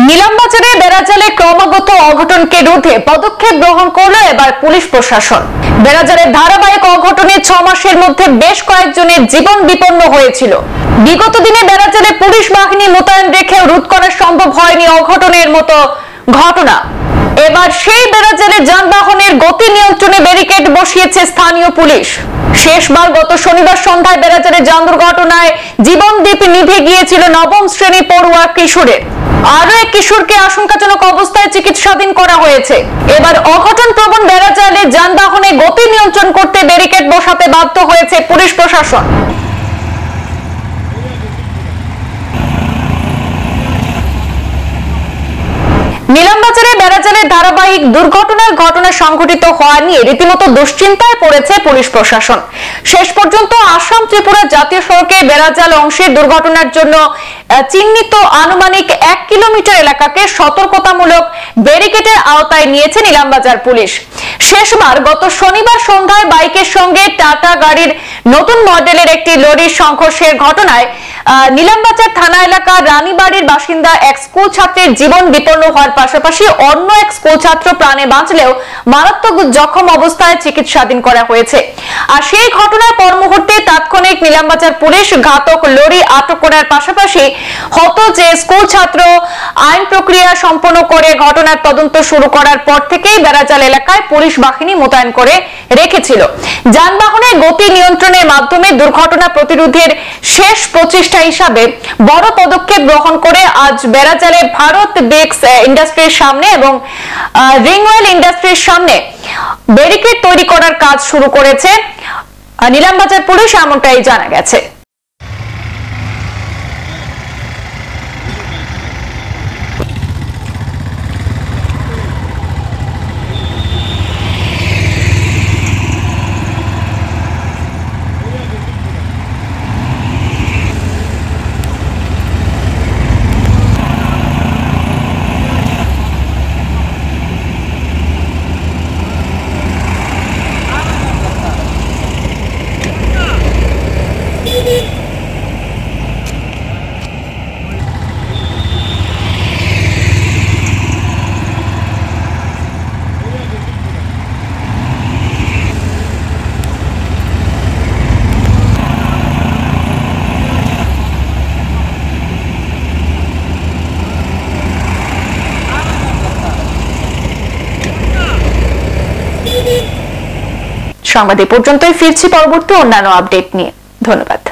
নীলামবাজারে বেড়াজালে ক্রমাগত অঘটনকে রোধে পদক্ষেপ গ্রহণ করল এবার পুলিশ প্রশাসন। বেড়াজালের ধারাবাহিক অঘটনে 6 মাসের মধ্যে বেশ কয়েকজনের জীবন বিপন্ন হয়েছিল। বিগত দিনে বেড়াজালে পুলিশ বাহিনী মোতায়েন রেখেও রোধ করা সম্ভব হয়নি অঘটনের মতো ঘটনা। এবার সেই বেড়াজালে যানবাহনের গতি নিয়ন্ত্রণে ব্যারিকেড বসিয়েছে স্থানীয় পুলিশ। শেষবার গত শনিবার সন্ধ্যায় বেড়াজালে যান দুর্ঘটনায় জীবনদীপ নিভে গিয়েছিল নবম শ্রেণী পড়ুয়া কিশোরের। আরো এক কিশোরকে আশঙ্কাজনক অবস্থায় চিকিৎসাধীন করা হয়েছে। এবার অঘটন প্রবণ বেড়াজালে যানবাহনে গতি নিয়ন্ত্রণ করতে ব্যারিকেড বসাতে বাধ্য হয়েছে পুলিশ প্রশাসন। নীলামবাজারে বেড়াজালের ধারাবাহিক দুর্ঘটনার ঘটনা সংঘটিত হওয়া নিয়ে রীতিমতো দুশ্চিন্তায় পড়েছে পুলিশ প্রশাসন। শেষ পর্যন্ত আসাম ত্রিপুরা জাতীয় সড়কে বেড়াজাল অংশের দুর্ঘটনার জন্য চিহ্নিত আনুমানিক 1 কিলোমিটার এলাকাকে সতর্কতামূলক ব্যারিকেডের আওতায় নিয়েছে নীলামবাজার পুলিশ। শেষবার গত শনিবার সন্ধ্যায় বাইকের সঙ্গে টাটা গাড়ির নতুন মডেলের একটি লরির সংঘর্ষের ঘটনায় নীলামবাজার থানা এলাকার রানীবাড়ির বাসিন্দা এক স্কুল ছাত্রের জীবন বিপন্ন হওয়ার পাশাপাশি অন্য এক স্কুল ছাত্র প্রাণে বাঁচলেও মারাত্মক জখম অবস্থায় চিকিৎসাধীন করা হয়েছে। আর সেই ঘটনার পর মুহূর্তে তাৎক্ষণিক নীলামবাজার পুলিশ ঘাতক লরি আটক করার পাশাপাশি হত যে স্কুল ছাত্র আইন প্রক্রিয়া সম্পন্ন করে ঘটনার তদন্ত শুরু করার পর থেকেই বেড়াজাল এলাকায় পুলিশ বাহিনী মোতায়েন করে রেখেছিল। যানবাহনের গতি নিয়ন্ত্রণের মাধ্যমে দুর্ঘটনা প্রতিরোধের শেষ প্রচেষ্টা হিসাবে বড় পদক্ষেপ গ্রহণ করে আজ বেড়াজালে ভারত বেক্স ইন্ডাস্ট্রির সামনে এবং রিংওয়েল ইন্ডাস্ট্রির সামনে ব্যারিকেড তৈরি করার কাজ শুরু করেছে নীলামবাজার পুলিশ, এমনটাই জানা গেছে। সংবাদ এ পর্যন্তই, ফিরছি পরবর্তী অন্যান্য আপডেট নিয়ে। ধন্যবাদ।